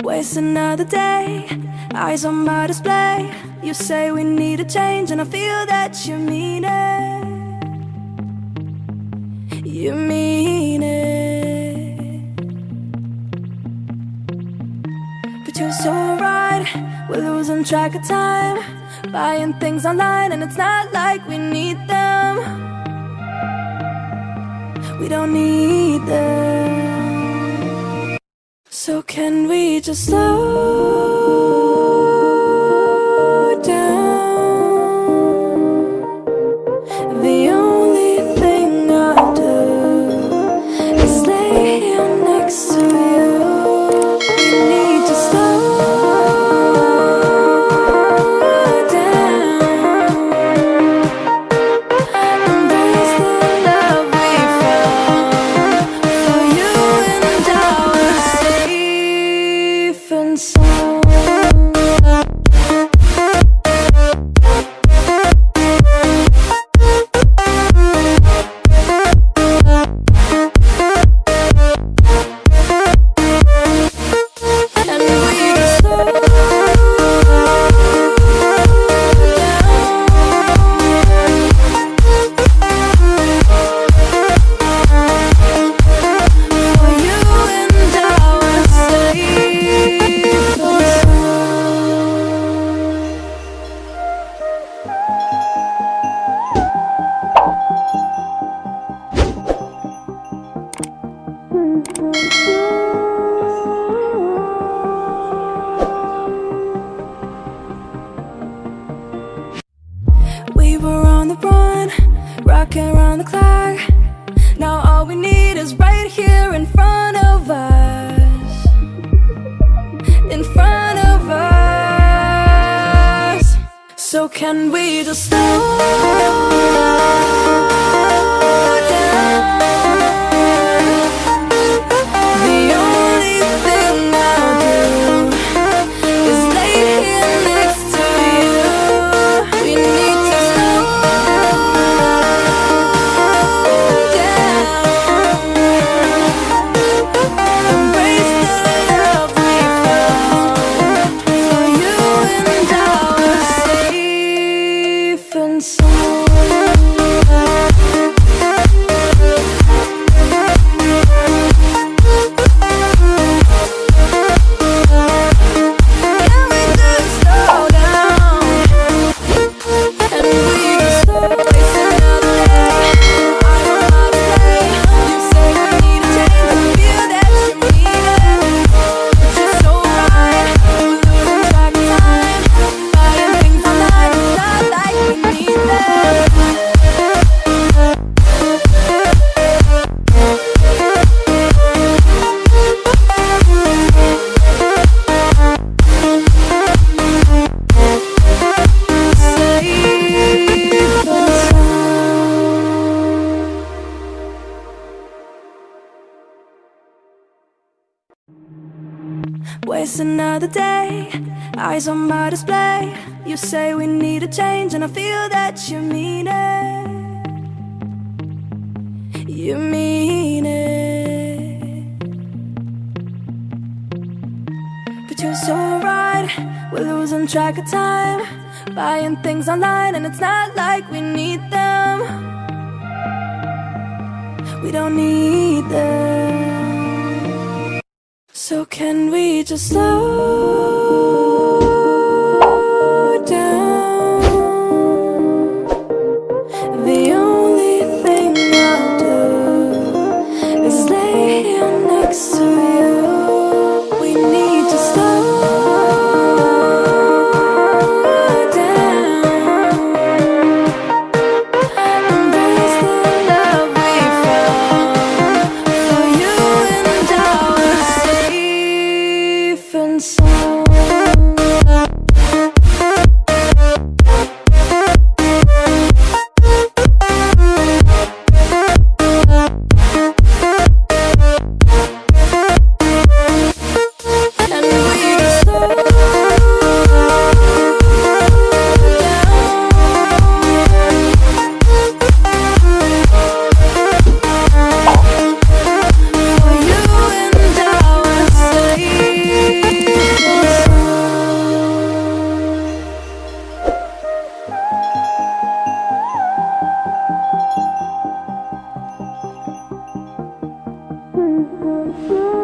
Waste another day, eyes on my display. You say we need a change and I feel that you mean it. You mean it. But you're so right, we're losing track of time, buying things online and it's not like we need them. We don't need them. So can we just slow down? The only thing I'll do is lay here next to you. We need to slow down. Embrace the love we found. For you and I were safe and sound. We were on the run, rocking around the clock. Now all we need is right here in front of us. In front of us. So can we just slow down? The only thing I'll do is lay here next to you. We need to slow down. Embrace the love we found. For you and I were safe and sound. Can we just slow down? And we just waste another day. I don't know how to play. You say we need a change and I feel that you mean it. But you're so right, we're losing track of time, buying things online, it's not like we need them. Waste another day, eyes on my display. You say we need a change and I feel that you mean it. You mean it. But you're so right, we're losing track of time, buying things online and it's not like we need them. We don't need them. So can we just slow down? The only thing I'll do is lay here next to you. We need to slow down. Embrace the love we found. For you and I were safe and sound. For you and I were safe. Please don't go.